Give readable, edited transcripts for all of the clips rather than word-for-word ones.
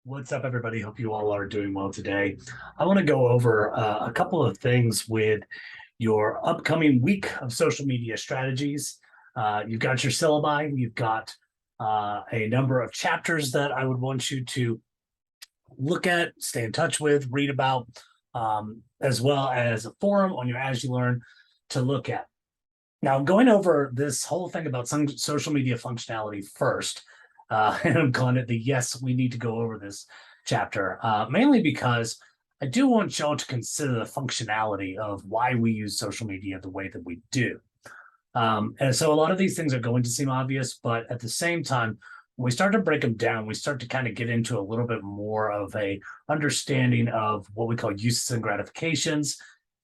What's up, everybody? Hope you all are doing well today. I want to go over a couple of things with your upcoming week of social media strategies. You've got your syllabi, you've got a number of chapters that I would want you to look at, stay in touch with, read about, as well as a forum on your As You Learn to look at. Now, I'm going over this whole thing about some social media functionality first, and I'm calling it the Yes, We Need to Go Over This chapter, mainly because I do want y'all to consider the functionality of why we use social media the way that we do. And so a lot of these things are going to seem obvious, but at the same time, when we start to break them down, we start to kind of get into a little bit more of a understanding of what we call uses and gratifications,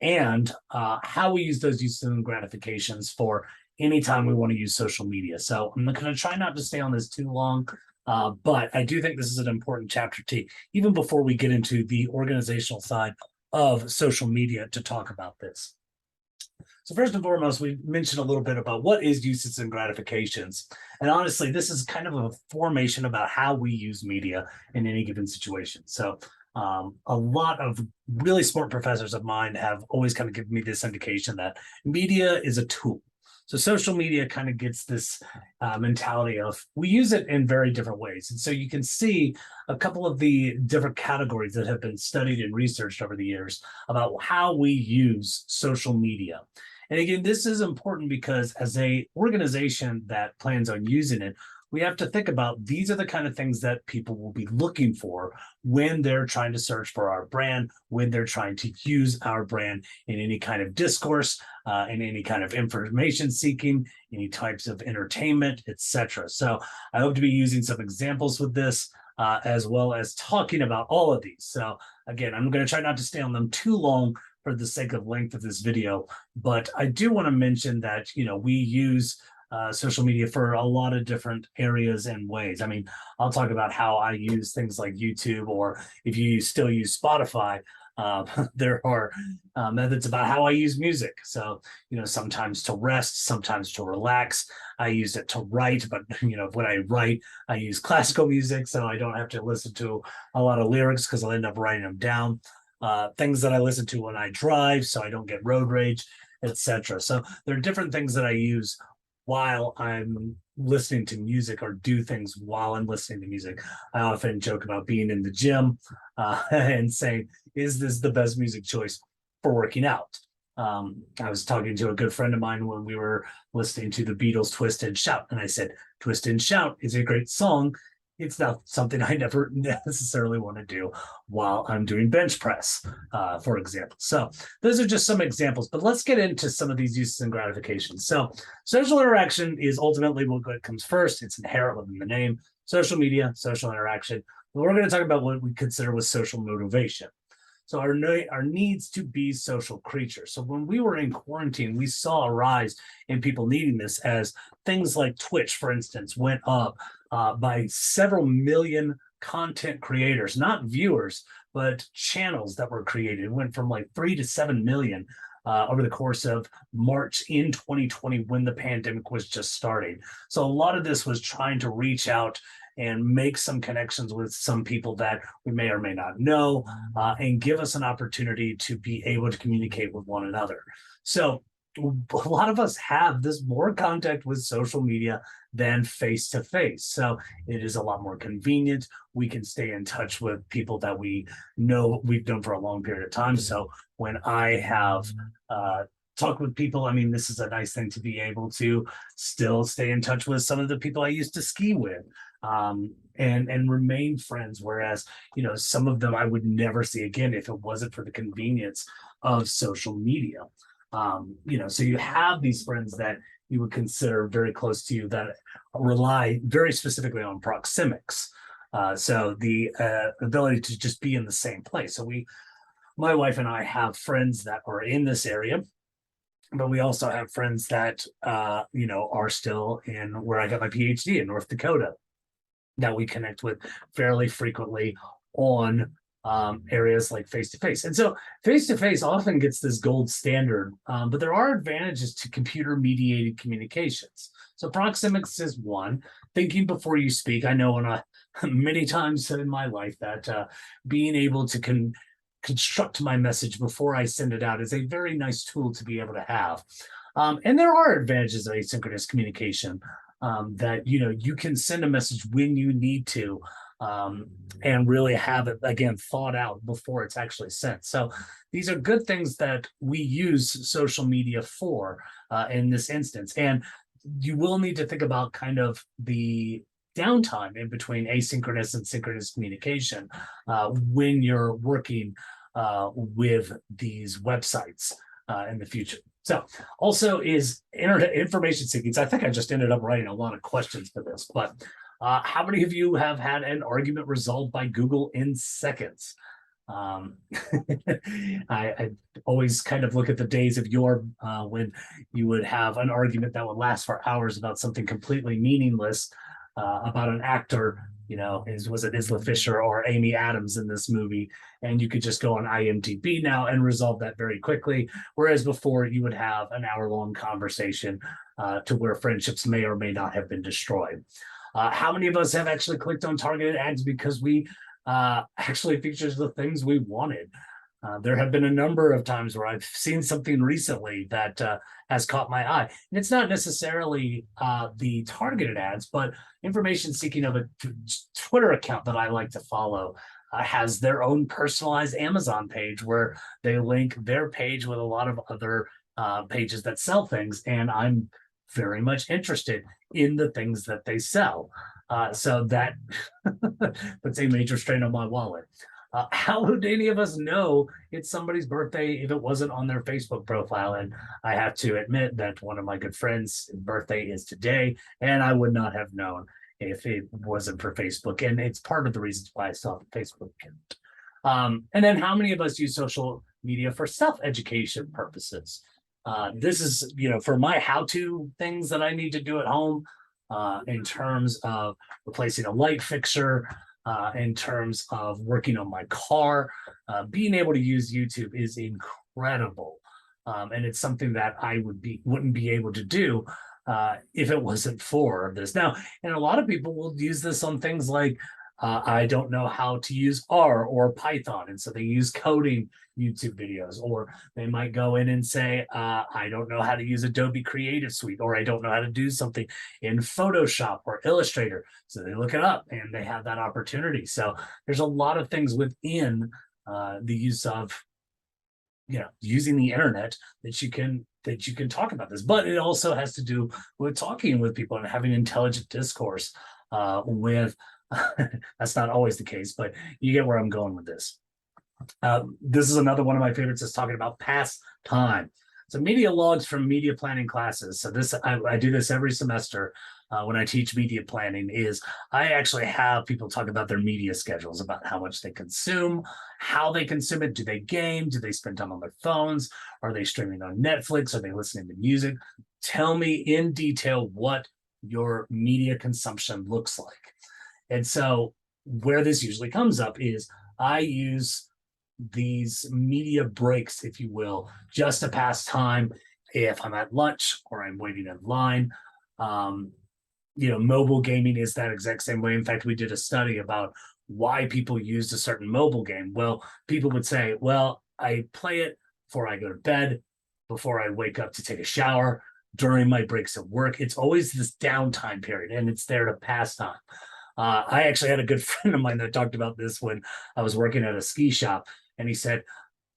and how we use those uses and gratifications for anytime we want to use social media. So I'm going to try not to stay on this too long, but I do think this is an important chapter to even before we get into the organizational side of social media to talk about this. So first and foremost, we mentioned a little bit about what is uses and gratifications. And honestly, this is kind of a formation about how we use media in any given situation. So a lot of really smart professors of mine have always kind of given me this indication that media is a tool. So social media kind of gets this mentality of we use it in very different ways. And so you can see a couple of the different categories that have been studied and researched over the years about how we use social media. And again, this is important because as a organization that plans on using it, we have to think about these are the kind of things that people will be looking for when they're trying to search for our brand, when they're trying to use our brand in any kind of discourse, in any kind of information seeking, any types of entertainment, etc. So I hope to be using some examples with this, as well as talking about all of these. So again, I'm going to try not to stay on them too long for the sake of length of this video, but I do want to mention that, we use social media for a lot of different areas and ways. I mean, I'll talk about how I use things like YouTube, or if you still use Spotify, there are methods about how I use music. So, sometimes to rest, sometimes to relax. I use it to write, but, when I write, I use classical music, so I don't have to listen to a lot of lyrics because I'll end up writing them down. Things that I listen to when I drive, so I don't get road rage, etc. So there are different things that I use while I'm listening to music, or do things while I'm listening to music. I often joke about being in the gym and saying, is this the best music choice for working out? I was talking to a good friend of mine when we were listening to the Beatles' Twist and Shout, and I said, Twist and Shout is a great song. It's not something I never necessarily want to do while I'm doing bench press, for example. So those are just some examples, but let's get into some of these uses and gratifications. So social interaction is ultimately what comes first. It's inherent within the name. Social media, social interaction. But we're going to talk about what we consider with social motivation. So our needs to be social creatures. So when we were in quarantine, we saw a rise in people needing this, as things like Twitch, for instance, went up by several million content creators, not viewers, but channels that were created. It went from like 3 to 7 million over the course of March in 2020, when the pandemic was just starting. So a lot of this was trying to reach out and make some connections with some people that we may or may not know, and give us an opportunity to be able to communicate with one another. So a lot of us have this more contact with social media than face to face. So it is a lot more convenient. We can stay in touch with people that we know we've known for a long period of time. So when I have talked with people, I mean, this is a nice thing to be able to still stay in touch with some of the people I used to ski with, and remain friends. Whereas, some of them I would never see again if it wasn't for the convenience of social media. So you have these friends that you would consider very close to you that rely very specifically on proxemics. So the ability to just be in the same place. So my wife and I have friends that are in this area, but we also have friends that, are still in where I got my PhD in North Dakota, that we connect with fairly frequently on areas like face to face. And so face to face often gets this gold standard, but there are advantages to computer mediated communications. So proxemics is one. Thinking before you speak. I know when many times in my life that being able to construct my message before I send it out is a very nice tool to be able to have. And there are advantages of asynchronous communication, that you can send a message when you need to, and really have it again thought out before it's actually sent. So these are good things that we use social media for, in this instance. And you will need to think about kind of the downtime in between asynchronous and synchronous communication, when you're working with these websites in the future. So also is internet information seeking. So I think I just ended up writing a lot of questions for this, but how many of you have had an argument resolved by Google in seconds? Um, I always kind of look at the days of yore, when you would have an argument that would last for hours about something completely meaningless, about an actor, was it Isla Fisher or Amy Adams in this movie? And you could just go on IMDb now and resolve that very quickly. Whereas before you would have an hour-long conversation, to where friendships may or may not have been destroyed. How many of us have actually clicked on targeted ads because we actually features the things we wanted? There have been a number of times where I've seen something recently that has caught my eye. And it's not necessarily the targeted ads, but information seeking of a Twitter account that I like to follow has their own personalized Amazon page where they link their page with a lot of other pages that sell things. And I'm very much interested in the things that they sell. So that puts a major strain on my wallet. How would any of us know it's somebody's birthday if it wasn't on their Facebook profile? And I have to admit that one of my good friends' birthday is today, and I would not have known if it wasn't for Facebook. And it's part of the reasons why I still have a Facebook account. And then how many of us use social media for self-education purposes? This is, for my how-to things that I need to do at home, in terms of replacing a light fixture, in terms of working on my car. Being able to use YouTube is incredible. And it's something that I wouldn't be able to do if it wasn't for this. Now, and a lot of people will use this on things like, I don't know how to use R or Python. And so they use coding YouTube videos, or they might go in and say, I don't know how to use Adobe Creative Suite, or I don't know how to do something in Photoshop or Illustrator. So they look it up and they have that opportunity. So there's a lot of things within the use of, using the internet that you can talk about this. But it also has to do with talking with people and having intelligent discourse with that's not always the case, but you get where I'm going with this. This is another one of my favorites, is talking about past time. So media logs from media planning classes. So this, I do this every semester when I teach media planning, is I actually have people talk about their media schedules, about how much they consume, how they consume it. Do they game? Do they spend time on their phones? Are they streaming on Netflix? Are they listening to music? Tell me in detail what your media consumption looks like. And so where this usually comes up is I use these media breaks, if you will, just to pass time if I'm at lunch or I'm waiting in line. Mobile gaming is that exact same way. In fact, we did a study about why people used a certain mobile game. Well, people would say, well, I play it before I go to bed, before I wake up to take a shower, during my breaks at work. It's always this downtime period, and it's there to pass time. I actually had a good friend of mine that talked about this when I was working at a ski shop, and he said,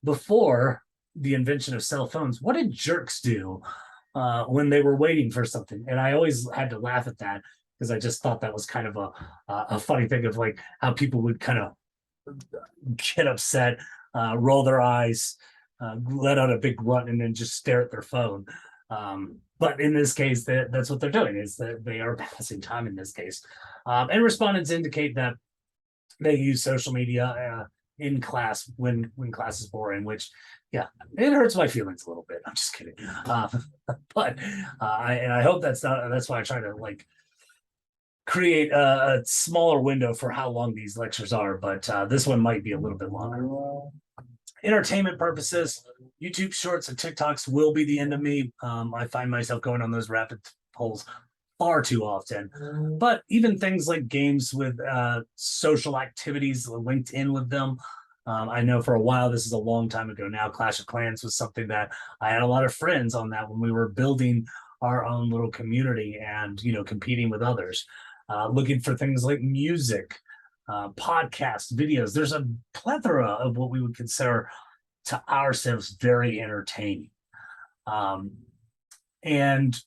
before the invention of cell phones, what did jerks do when they were waiting for something? And I always had to laugh at that, because I just thought that was kind of a funny thing of like how people would kind of get upset, roll their eyes, let out a big grunt, and then just stare at their phone. But in this case, that's what they're doing, is that they are passing time in this case. And respondents indicate that they use social media in class when class is boring, which, yeah, it hurts my feelings a little bit. I'm just kidding. But I hope that's why I try to like create a smaller window for how long these lectures are. But this one might be a little bit longer. Entertainment purposes, YouTube Shorts and TikToks will be the end of me. I find myself going on those rapid polls far too often. But even things like games with social activities linked in with them. I know for a while, this is a long time ago now, Clash of Clans was something that I had a lot of friends on that when we were building our own little community and, competing with others. Looking for things like music, podcasts, videos. There's a plethora of what we would consider to ourselves very entertaining. And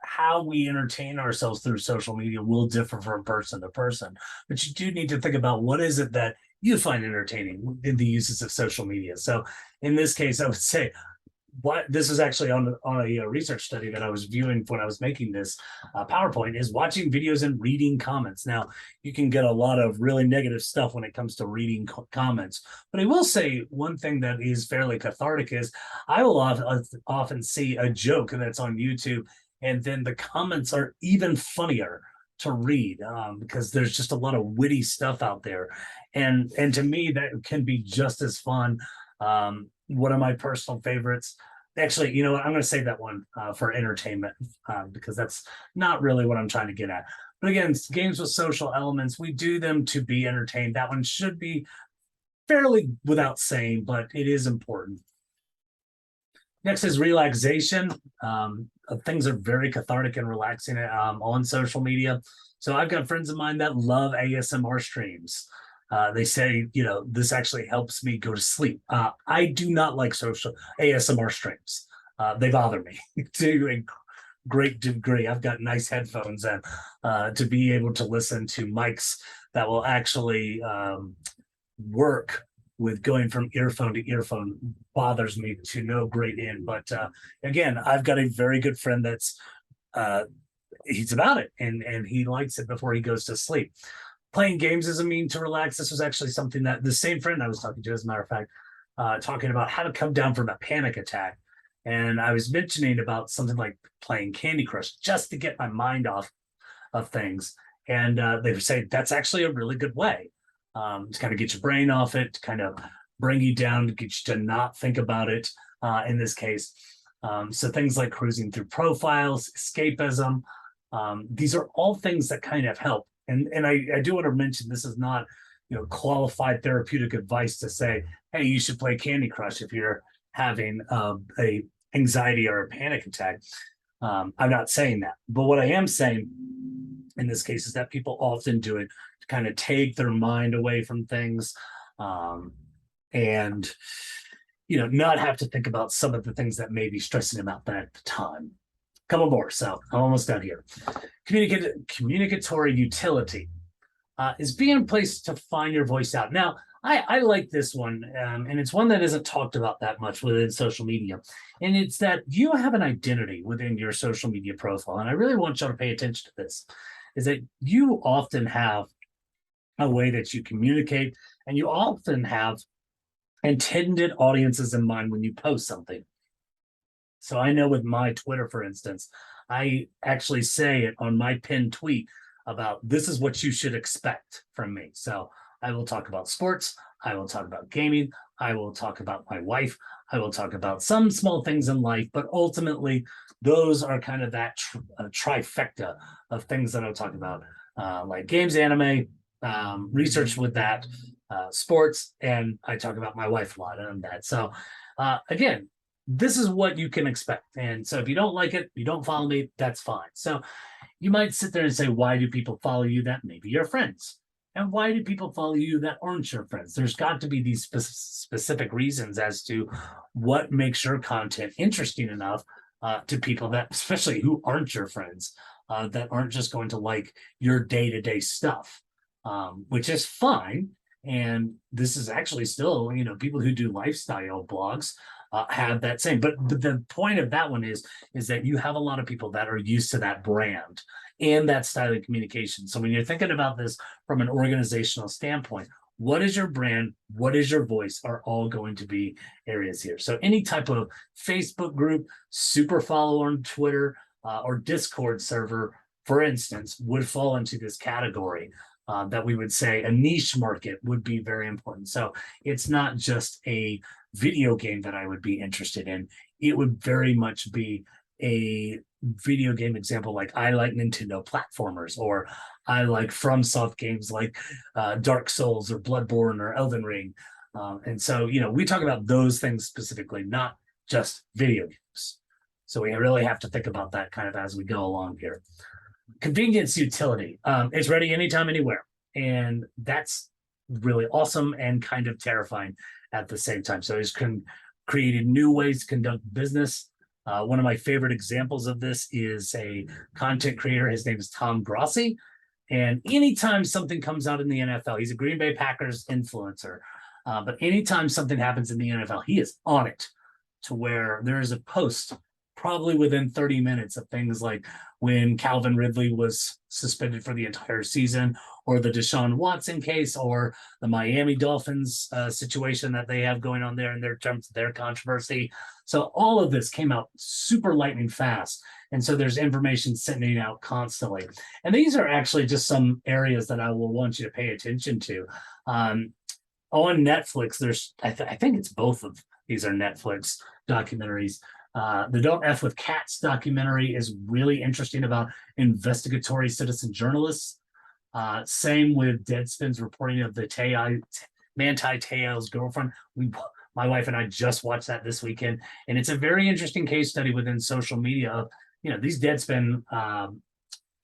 how we entertain ourselves through social media will differ from person to person. But you do need to think about what is it that you find entertaining in the uses of social media. So in this case, I would say what this is actually on a research study that I was viewing when I was making this PowerPoint is watching videos and reading comments. Now, you can get a lot of really negative stuff when it comes to reading comments, but I will say one thing that is fairly cathartic is I will often see a joke that's on YouTube, and then the comments are even funnier to read because there's just a lot of witty stuff out there, and to me that can be just as fun. One of my personal favorites, actually, you know what, I'm going to save that one for entertainment because that's not really what I'm trying to get at. But again, games with social elements, we do them to be entertained. That one should be fairly without saying, but it is important. Next is relaxation. Things are very cathartic and relaxing on social media. So I've got friends of mine that love ASMR streams. They say, this actually helps me go to sleep. I do not like social ASMR streams. They bother me to a great degree. I've got nice headphones, and to be able to listen to mics that will actually work with going from earphone to earphone bothers me to no great end. But again, I've got a very good friend that's he's about it, and he likes it before he goes to sleep. Playing games is a mean to relax. This was actually something that the same friend I was talking to, as a matter of fact, talking about how to come down from a panic attack. And I was mentioning about something like playing Candy Crush just to get my mind off of things. And they would say that's actually a really good way to kind of get your brain off it, to kind of bring you down, to get you to not think about it in this case. So things like cruising through profiles, escapism, these are all things that kind of help. And I do want to mention this is not qualified therapeutic advice to say, hey, you should play Candy Crush if you're having a anxiety or a panic attack. I'm not saying that, but what I am saying in this case is that people often do it to kind of take their mind away from things, and not have to think about some of the things that may be stressing them out at the time. Couple more, so I'm almost done here. Communicatory utility is being a place to find your voice out. Now, I like this one, and it's one that isn't talked about that much within social media. And it's that you have an identity within your social media profile. And I really want y'all to pay attention to this, is that you often have a way that you communicate, and you often have intended audiences in mind when you post something. So I know with my Twitter, for instance, I actually say it on my pinned tweet about this is what you should expect from me. So I will talk about sports. I will talk about gaming. I will talk about my wife. I will talk about some small things in life, but ultimately those are kind of that trifecta of things that I'll talk about, like games, anime, research with that, sports, and I talk about my wife a lot on that. So again, this is what you can expect. And so if you don't like it, you don't follow me, that's fine. So you might sit there and say, why do people follow you that maybe you're friends? And why do people follow you that aren't your friends? There's got to be these specific reasons as to what makes your content interesting enough to people that, especially who aren't your friends, that aren't just going to like your day-to-day stuff, which is fine. And this is actually still, people who do lifestyle blogs have that same. But the point of that one is that you have a lot of people that are used to that brand and that style of communication. So when you're thinking about this from an organizational standpoint, what is your brand? What is your voice? Are all going to be areas here. So any type of Facebook group, super follow on Twitter, or Discord server, for instance, would fall into this category. That we would say a niche market would be very important. So it's not just a video game that I would be interested in. It would very much be a video game example, like I like Nintendo platformers, or I like FromSoft games like Dark Souls or Bloodborne or Elden Ring. And so, we talk about those things specifically, not just video games. So we really have to think about that kind of as we go along here. Convenience utility. It's ready anytime, anywhere. And that's really awesome and kind of terrifying at the same time. So it's created new ways to conduct business. One of my favorite examples of this is a content creator. His name is Tom Grossi. And anytime something comes out in the NFL, he's a Green Bay Packers influencer. But anytime something happens in the NFL, he is on it, to where there is a post probably within 30 minutes of things like when Calvin Ridley was suspended for the entire season, or the Deshaun Watson case, or the Miami Dolphins situation that they have going on there in their terms of their controversy. So all of this came out super lightning fast. And so there's information sending out constantly. And these are actually just some areas that I will want you to pay attention to. On Netflix, there's, I think it's both of these are Netflix documentaries. The Don't F with Cats documentary is really interesting about investigatory citizen journalists. Same with Deadspin's reporting of the Manti Te'o's girlfriend. My wife and I just watched that this weekend, and it's a very interesting case study within social media of, these Deadspin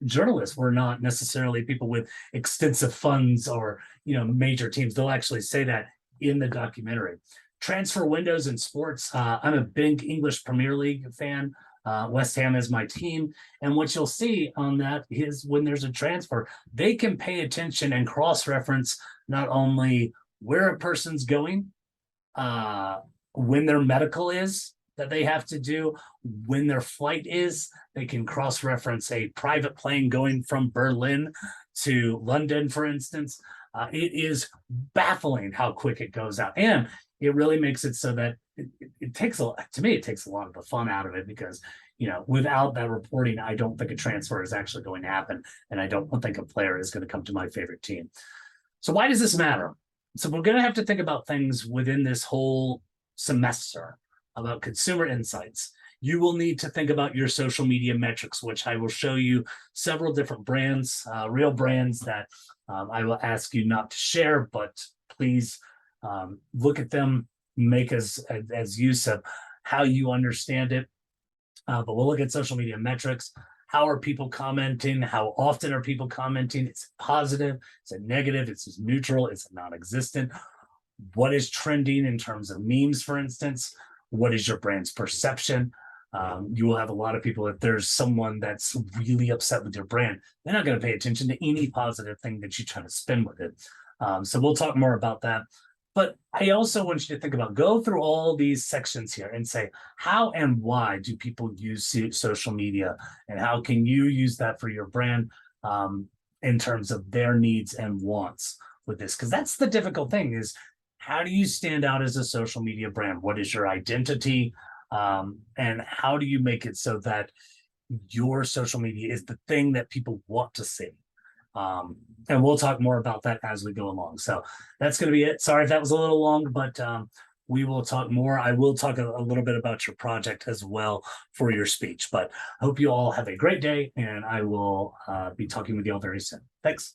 journalists were not necessarily people with extensive funds or, major teams. They'll actually say that in the documentary. Transfer windows in sports. I'm a big English Premier League fan. West Ham is my team. And what you'll see on that is when there's a transfer, they can pay attention and cross-reference not only where a person's going, when their medical is that they have to do, when their flight is. They can cross-reference a private plane going from Berlin to London, for instance. It is baffling how quick it goes out. And it really makes it so that it takes to me, it takes a lot of the fun out of it, because, without that reporting, I don't think a transfer is actually going to happen. And I don't think a player is going to come to my favorite team. So why does this matter? So we're going to have to think about things within this whole semester about consumer insights. You will need to think about your social media metrics, which I will show you several different brands, real brands that I will ask you not to share, but please look at them, make as use of how you understand it. But we'll look at social media metrics. How are people commenting? How often are people commenting? Is it positive? Is it negative? Is it neutral? Is it non-existent? What is trending in terms of memes, for instance? What is your brand's perception? You will have a lot of people, if there's someone that's really upset with your brand, they're not going to pay attention to any positive thing that you try to spin with it. So we'll talk more about that. But I also want you to think about, go through all these sections here and say, how and why do people use social media? And how can you use that for your brand in terms of their needs and wants with this? Because that's the difficult thing, is how do you stand out as a social media brand? What is your identity? And how do you make it so that your social media is the thing that people want to see? And we'll talk more about that as we go along. So that's going to be it. Sorry if that was a little long, but we will talk more. I will talk a little bit about your project as well for your speech. But I hope you all have a great day, and I will be talking with you all very soon. Thanks.